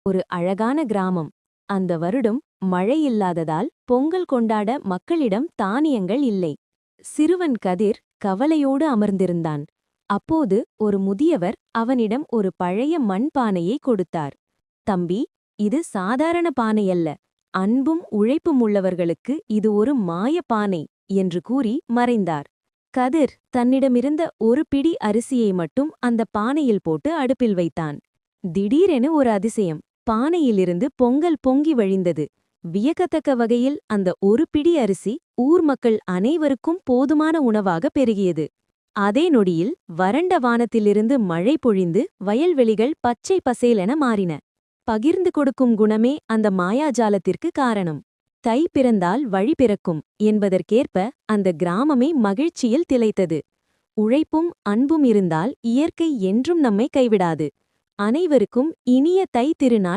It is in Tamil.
ஒரு அழகான கிராமம். அந்த வருடம் மழை இல்லாததால் பொங்கல் கொண்டாட மக்களிடம் தானியங்கள் இல்லை. சிறுவன் கதிர் கவலையோடு அமர்ந்திருந்தான். அப்போது ஒரு முதியவர் அவனிடம் ஒரு பழைய மண் பானையை கொடுத்தார். தம்பி, இது சாதாரண பானையல்ல. அன்பும் உழைப்பும் உள்ளவர்களுக்கு இது ஒரு மாய பானை என்று கூறி மறைந்தார். கதிர் தன்னிடமிருந்த ஒரு பிடி அரிசியை மட்டும் அந்த பானையில் போட்டு அடுப்பில் வைத்தான். திடீரென ஒரு அதிசயம். பானையிலிருந்து பொங்கல் பொங்கி வழிந்தது. வியக்கத்தக்க வகையில் அந்த ஒரு பிடி அரிசி ஊர் மக்கள் அனைவருக்கும் போதுமான உணவாக பெருகியது. அதே நொடியில் வறண்ட வானத்திலிருந்து மழை பொழிந்து வயல்வெளிகள் பச்சை பசேலென மாறின. பகிர்ந்து கொடுக்கும் குணமே அந்த மாயாஜாலத்திற்கு காரணம். தை பிறந்தால் வழி பிறக்கும் என்பதற்கேற்ப அந்த கிராமமே மகிழ்ச்சியில் திளைத்தது. உழைப்பும் அன்பும் இருந்தால் இயற்கை என்றும் நம்மை கைவிடாது. அனைவருக்கும் இனிய தை திருநாள்